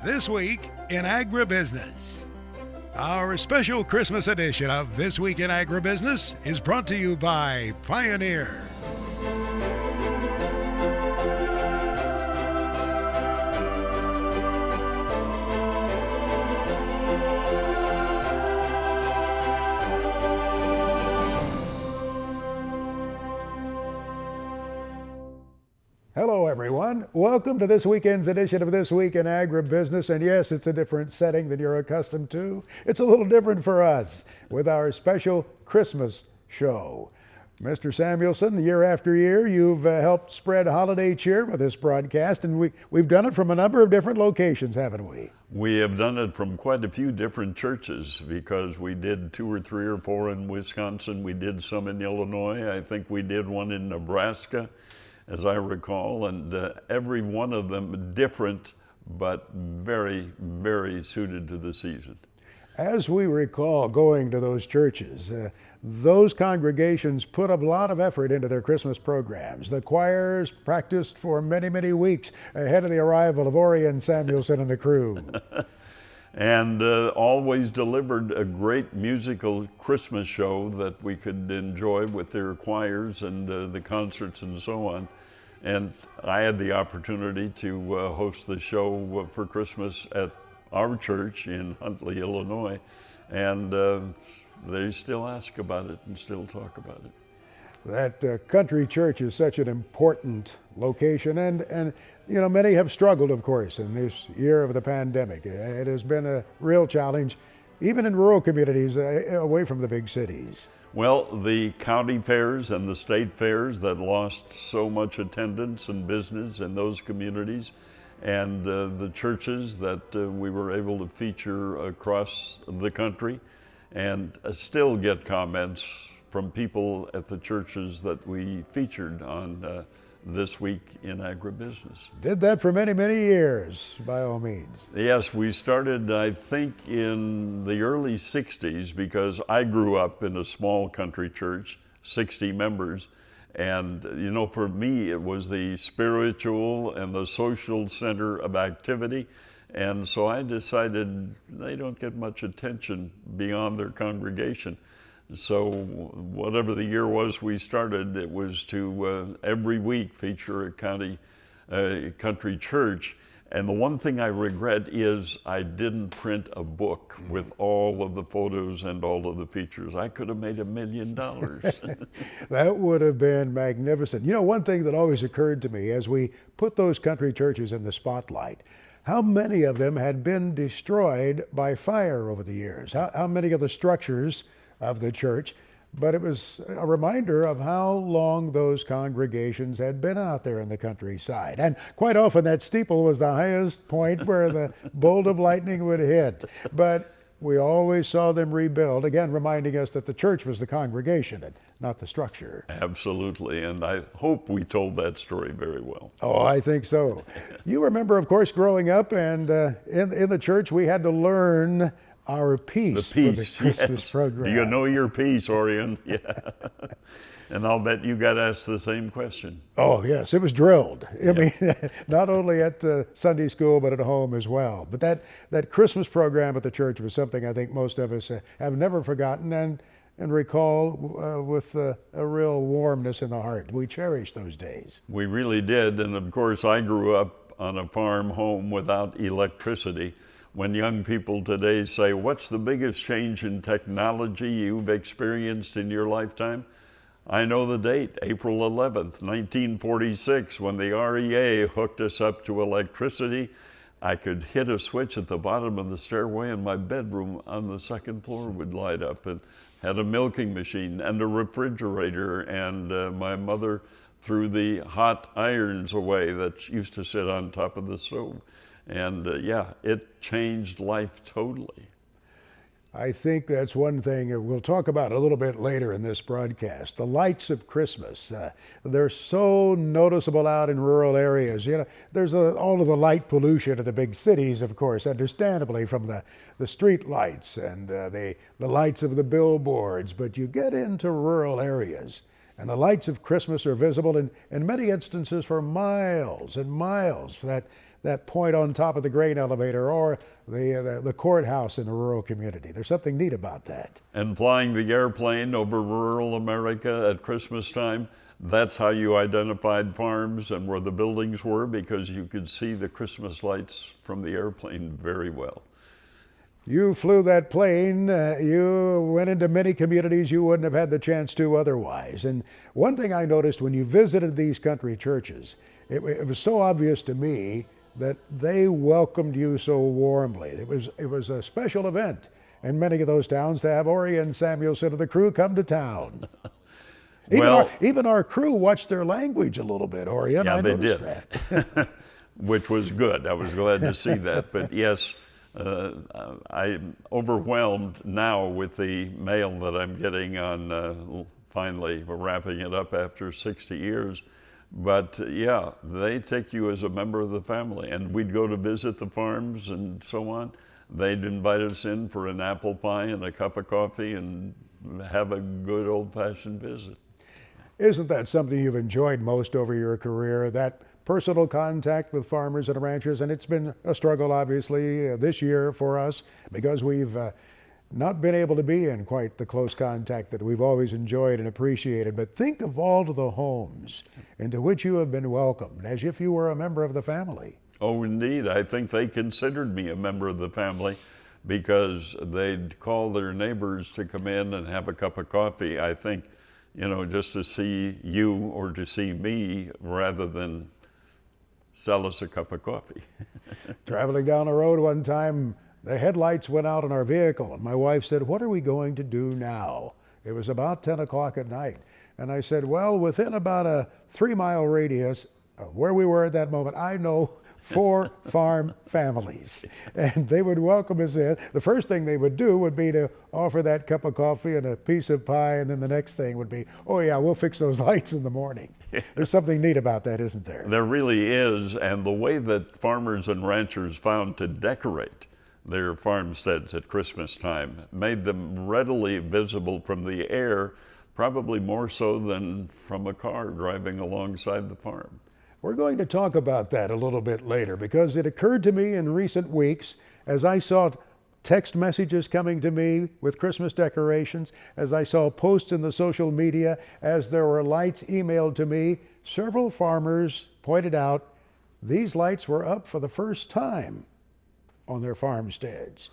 This Week in Agribusiness. Our special Christmas edition of This Week in Agribusiness is brought to you by Pioneer. Hello, everyone. Welcome to this weekend's edition of This Week in Agribusiness. And yes, it's a different setting than you're accustomed to. It's a little different for us with our special Christmas show. Mr. Samuelson, year after year, you've helped spread holiday cheer with this broadcast, and we've done it from a number of different locations, haven't we? We have done it from quite a few different churches because we did 2 or 3 or 4 in Wisconsin. We did some in Illinois. I think we did one in Nebraska, as I recall, and every one of them different, but very, very suited to the season. As we recall going to those churches, those congregations put a lot of effort into their Christmas programs. The choirs practiced for many, many weeks ahead of the arrival of ORION, Samuelson, and the crew. And always delivered a great musical Christmas show that we could enjoy with their choirs and the concerts and so on. And I had the opportunity to host the show for Christmas at our church in Huntley, Illinois, and they still ask about it and still talk about it. That country church is such an important location, and you know, many have struggled, of course, in this year of the pandemic. It has been a real challenge, even in rural communities away from the big cities. Well, the county fairs and the state fairs that lost so much attendance and business in those communities, and the churches that we were able to feature across the country, and still get comments from people at the churches that we featured on This Week in Agribusiness. Did that for many, many years, by all means. Yes, we started, I think, in the early 60s because I grew up in a small country church, 60 members. And, you know, for me, it was the spiritual and the social center of activity. And so I decided they don't get much attention beyond their congregation. So whatever the year was we started, it was to every week feature a country church. And the one thing I regret is I didn't print a book with all of the photos and all of the features. I could have made $1 million. That would have been magnificent. You know, one thing that always occurred to me as we put those country churches in the spotlight, how many of them had been destroyed by fire over the years? How many of the structures of the church? But it was a reminder of how long those congregations had been out there in the countryside. And quite often that steeple was the highest point where the bolt of lightning would hit. But we always saw them rebuild, again reminding us that the church was the congregation and not the structure. Absolutely, and I hope we told that story very well. Oh, I think so. You remember, of course, growing up, and in the church we had to learn our piece, the piece for the Christmas yes. program. Do you know your piece, Orion? Yeah. And I'll bet you got asked the same question. Oh, yes, it was drilled. I mean, not only at Sunday school, but at home as well. But that Christmas program at the church was something I think most of us have never forgotten and recall with a real warmness in the heart. We cherish those days. We really did. And of course, I grew up on a farm home without electricity. When young people today say, what's the biggest change in technology you've experienced in your lifetime? I know the date, April 11th, 1946, when the REA hooked us up to electricity. I could hit a switch at the bottom of the stairway and my bedroom on the second floor would light up, and had a milking machine and a refrigerator, and my mother threw the hot irons away that used to sit on top of the stove. And yeah, it changed life totally. I think that's one thing we'll talk about a little bit later in this broadcast. The lights of Christmas, they're so noticeable out in rural areas. You know, there's all of the light pollution of the big cities, of course, understandably, from the street lights and the lights of the billboards. But you get into rural areas And the lights of Christmas are visible in many instances for miles and miles. That point on top of the grain elevator or the courthouse in a rural community. There's something neat about that. And flying the airplane over rural America at Christmas time, that's how you identified farms and where the buildings were, because you could see the Christmas lights from the airplane very well. You flew that plane, you went into many communities you wouldn't have had the chance to otherwise. And one thing I noticed when you visited these country churches, it was so obvious to me that they welcomed you so warmly. It was a special event in many of those towns to have ORION Samuelson and the crew come to town. Even our crew watched their language a little bit, Orion. Yeah, I they noticed did. that. Which was good. I was glad to see that. But yes, I'm overwhelmed now with the mail that I'm getting on finally wrapping it up after 60 years. But yeah, they take you as a member of the family. And we'd go to visit the farms and so on. They'd invite us in for an apple pie and a cup of coffee and have a good old-fashioned visit. Isn't that something you've enjoyed most over your career, that personal contact with farmers and ranchers? And it's been a struggle, obviously, this year for us because we've not been able to be in quite the close contact that we've always enjoyed and appreciated. But think of all of the homes into which you have been welcomed as if you were a member of the family. Oh, indeed. I think they considered me a member of the family because they'd call their neighbors to come in and have a cup of coffee. I think, you know, just to see you or to see me rather than sell us a cup of coffee. Traveling down the road one time, the headlights went out on our vehicle, and my wife said, "What are we going to do now?" It was about 10 o'clock at night. And I said, well, within about a 3-mile radius of where we were at that moment, I know 4 farm families, and they would welcome us in. The first thing they would do would be to offer that cup of coffee and a piece of pie, and then the next thing would be, oh yeah, we'll fix those lights in the morning. There's something neat about that, isn't there? There really is, and the way that farmers and ranchers found to decorate their farmsteads at Christmas time made them readily visible from the air, probably more so than from a car driving alongside the farm. We're going to talk about that a little bit later because it occurred to me in recent weeks as I saw text messages coming to me with Christmas decorations, as I saw posts in the social media, as there were lights emailed to me. Several farmers pointed out these lights were up for the first time on their farmsteads.